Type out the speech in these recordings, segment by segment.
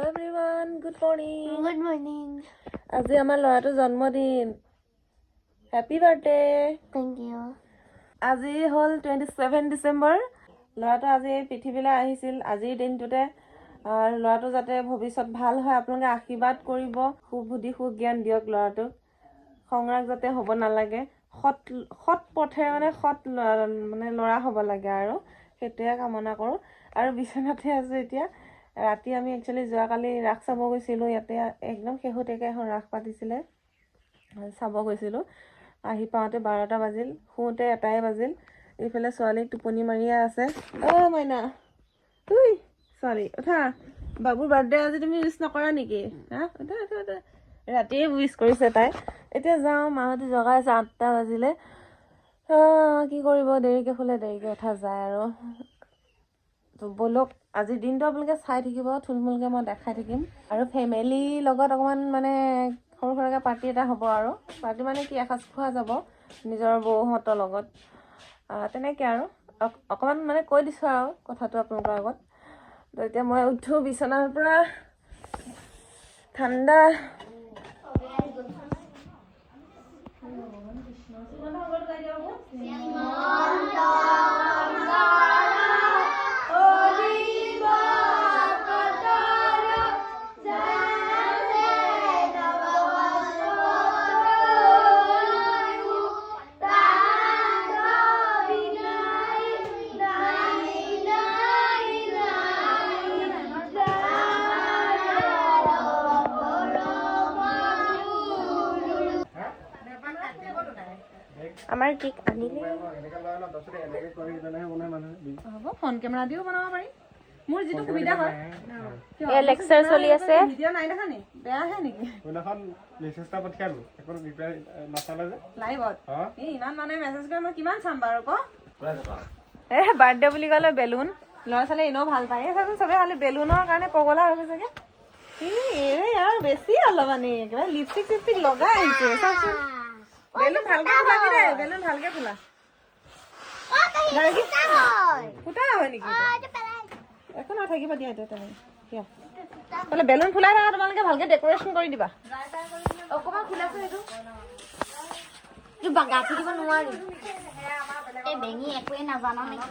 Hello everyone, good morning. Good morning. আজি আমাৰ ল'ৰাটোৰ জন্মদিন. Happy birthday. Thank you. আজি হ'ল 27 ডিচেম্বৰ. ল'ৰাটো আজি পৃথিৱীলৈ আহিছিল আজিৰ দিনটোতে। ল'ৰাটো যাতে ভৱিষ্যত ভাল হয় আপোনালোকে আশীৰ্বাদ কৰিব। খুব বুদ্ধি খুব জ্ঞান দিয়ক ল'ৰাটোক। সংৰাগ যাতে হ'ব নালাগে। সৎ পথেৰে সৎ ল'ৰা হ'ব লাগে আৰু সেইটোৱে কামনা কৰোঁ। আৰু বিছনাতে আছোঁ এতিয়া। ৰাতি আমি একচুৱেলি যোৱাকালি ৰাস চাব গৈছিলোঁ। ইয়াতে একদম শেহতীয়াকৈ এখন ৰাস পাতিছিলে, চাব গৈছিলোঁ। আহি পাওঁতে 12টা বাজিল, শুওঁতে 1টাই বাজিল। এইফালে ছোৱালী টোপনি মাৰিয়ে আছে। অ' মাইনা, তুই ছোৱালী উঠা। বাবুৰ বাৰ্থডে আজি তুমি উইচ নকৰা নেকি? হা উঠা উঠা উঠা। ৰাতিয়ে উইচ কৰিছে তাই। এতিয়া যাওঁ, মাহঁতে জগাই আছে 8টা বাজিলে। কি কৰিব, দেৰিকৈ শুলে দেৰিকৈ উঠা যায় আৰু। ব'লক আজিৰ দিনটো আপোনালোকে চাই থাকিব, থুলমূলকৈ মই দেখাই থাকিম। আৰু ফেমিলিৰ লগত অকণমান সৰু সুৰাকৈ পাৰ্টি এটা হ'ব আৰু। পাৰ্টি কি এসাঁজ খোৱা যাব নিজৰ বৌহঁতৰ লগত। তেনেকৈ আৰু অকণমান কৈ দিছোঁ আৰু কথাটো আপোনালোকৰ আগত। তো এতিয়া মই উঠোঁ বিচনাৰ পৰা। ঠাণ্ডা আমাৰ কেক আনিলে হ'ব। ফোন কেমেৰা দিও বনাব পাৰি, মোৰ যিটো সুবিধা হয়। লেকচাৰ চলি আছে। ভিডিঅ' নাই দেখা নি? বেয়াহে নেকি? কোনখন মেছেজটা পঠিয়ালো এখন ৰিপ্লাই নাচালে যে লাইভত ইমান মেছেজ কৰে মই কিমান চাম বাৰু ক। বাৰ্থডে বুলি ক'লে বেলুন ল'ৰা ছোৱালী এনেও ভাল পায়। চাচোন চবে খালি বেলুনৰ কাৰণে পগলা হৈ গৈছেগে। আৰু বেছি অলপ একেবাৰে লিপষ্টিক চিপষ্টিক লগাই আহিছে। চাচোন বেলুন ভালকে ফুলাবি দে, বেলুন ভালকে ফুলা। ফুটা হয় নেকি? একো নাথাকিব দিয়া এতিয়া তেনেকে। বোলে বেলুন ফুলাই থাকা, তোমালোকে ভালকে ডেক'ৰেশ্যন কৰি দিবা। অকণমান ফুলাইছো সেইটো গাঁঠি দিব নোৱাৰি। এই বেঙি একোৱে নাজানা নেকি?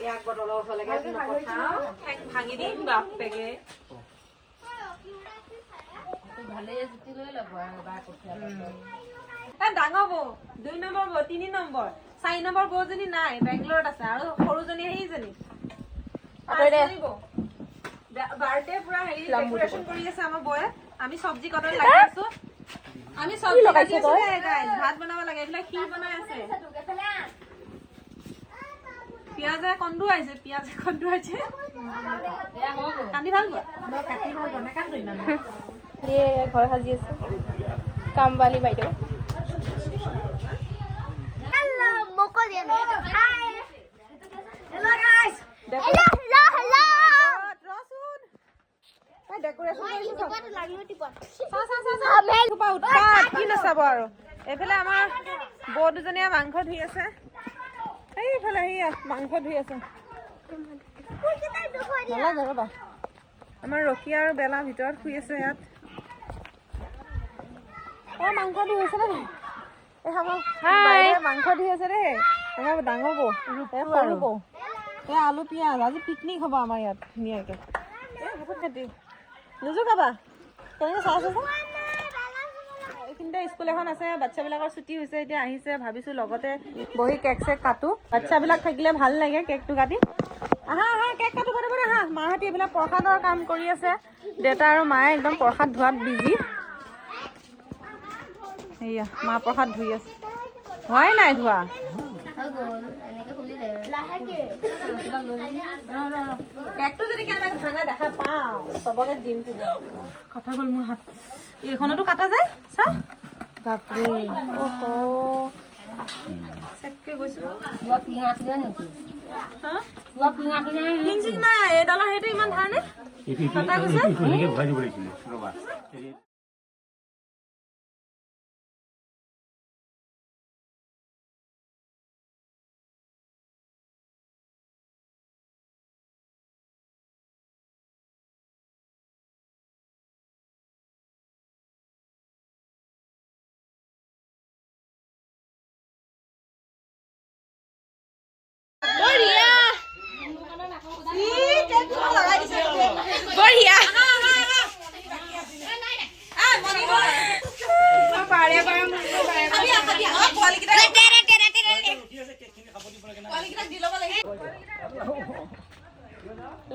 ইয়াক বটলৰ ওচৰলৈকে ভাঙি দিম বাপেকে। ডাঙৰ বৌ 2 নম্বৰ বৌ 3 নম্বৰ 4 নম্বৰ বৌজনী নাই, বেংগলৰত আছে। আৰু সৰুজনী সেইজনী বাৰ্থডে পুৰা ডেক'ৰেশ্যন কৰি আছে আমাৰ বৌয়ে। আমি চব্জি কটাত লাগি আছো। আমি চব্জি কাটি আছো। ভাত বনাব লাগে, এইবিলাক খীৰ বনাই আছে। পিয়াজে কন্দুৱাইছে কান্দি ভাল পোৱা? ঘৰ সাজি আছে কামবালি বাইদেউ। কি নাচাব আৰু। এইফালে আমাৰ বৌ দুজনীয়ে মাংস ধুই আছে। এইফালে মাংস ধুই আছে। নালাগে ৰ'বা। আমাৰ ৰখীয়া আৰু বেলা ভিতৰত শুই আছে ইয়াত। মাংস ধুই আছে নে? মাংস ধুই আছে দেই। ডাঙৰ বৌ, সৰু বৌ। আলু পিঁয়াজ আজি পিকনিক হ'ব আমাৰ ইয়াত ধুনীয়াকে। খেতি নোজোকাবা কেনেকে চাই আছে। এইখিনিতে স্কুল এখন আছে, বাচ্ছাবিলাকৰ ছুটি হৈছে, এতিয়া আহিছে। ভাবিছোঁ লগতে বহি কেক চেক কাটো। বাচ্ছাবিলাক থাকিলে ভাল লাগে কেকটো কাটি। আহা কেক কাটো আহা। মাহঁতে এইবিলাক প্ৰসাদৰ কাম কৰি আছে। দেউতা আৰু মায়ে একদম প্ৰসাদ ধোৱাত বিজি। সেয়া মা প্ৰসাদ ধুই আছে। হোৱাই নাই ধোৱা। কেকটো যদি কেনেবাকে ভাঙা দেখা পাওঁ চবকে দিম। কথা গ'ল মোৰ হাত। এইখনতো কাটা যায় চা। বাপৰে নাই এইডালৰ সেইটো ইমান ধাৰ নে?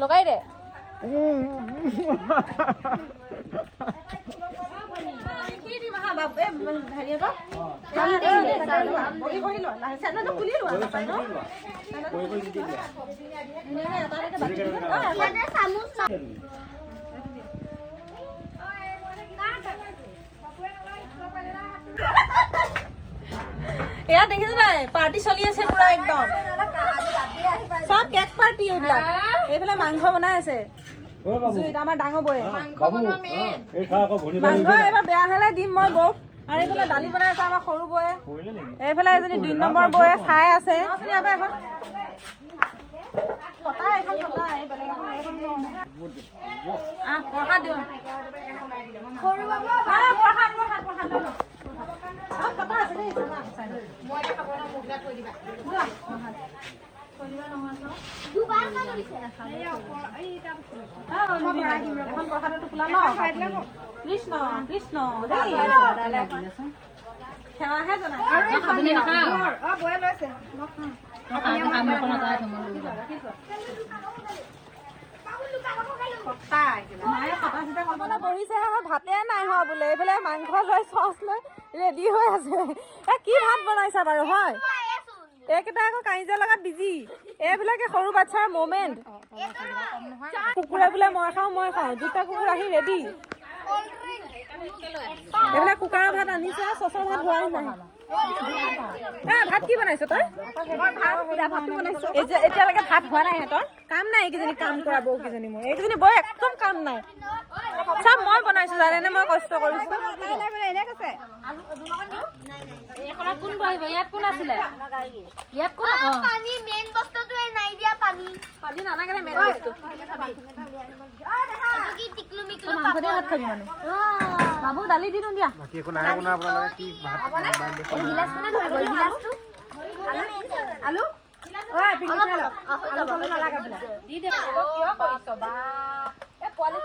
লগাই দে এয়া দেখিছো নাই পাৰ্টি চলি আছে পুৰা একদম সব কেক পাৰ্টি এইবিলাক এইফালে মাংস বনাই আছে জুইত আমাৰ ডাঙৰ বৌয়ে মাংস এবাৰ বেয়া হলে দিম মই বৌক আৰু এইফালে দালি বনাই আছে আমাৰ সৰু বৌয়ে এইফালে এজনী 2 নম্বৰ বৌয়ে খাই আছে প্ৰসাদ দিওঁ কৃষ্ণ কৃষ্ণ সেৱাহে জনাই ভাতে নাই হোৱা বোলে এইফালে মাংস লৈ চচ লৈ ৰেডি হৈ আছে কি ভাত বনাইছা বাৰু হয় এইকেইটা আকৌ কাঁইজা লগাত বিজি এইবিলাকে সৰু বাচ্ছাৰ মমেণ্ট কুকুৰে বোলে মই খাওঁ দুটা কুকুৰ আহি ৰেডি এইবিলাক কুকাৰৰ ভাত আনিছে চচৰ ভাত হোৱাই নাই ভাত কি বনাইছ তই এতিয়ালৈকে ভাত হোৱা নাই সিহঁতৰ কাম নাই এইকেইজনী কাম কৰা বৌ কেইজনী মোৰ এইকেইজনী বৌ একদম কাম নাই চব মই বনাইছো জানেনে মই কষ্ট কৰিছো কোন বহিব ইয়াত কোন আছিলে ইয়াত কোন পানী মেইন বস্তুটো নাই দিয়া পানী পানী নালাগে মেইন বস্তু কি টিকলু মিকলু মাংসতে ভাত খাবি মানে বাবু দালি দি দিওঁ দিয়া বাকী একো নাই বনা আপোনালোকে কি ভাত গিলাস মানে ধৰিব গিলাসটো আলু ওই পিঠা আলু নালাগে বোলে দি দে কিয় কৰিছ বা এ পোৱালি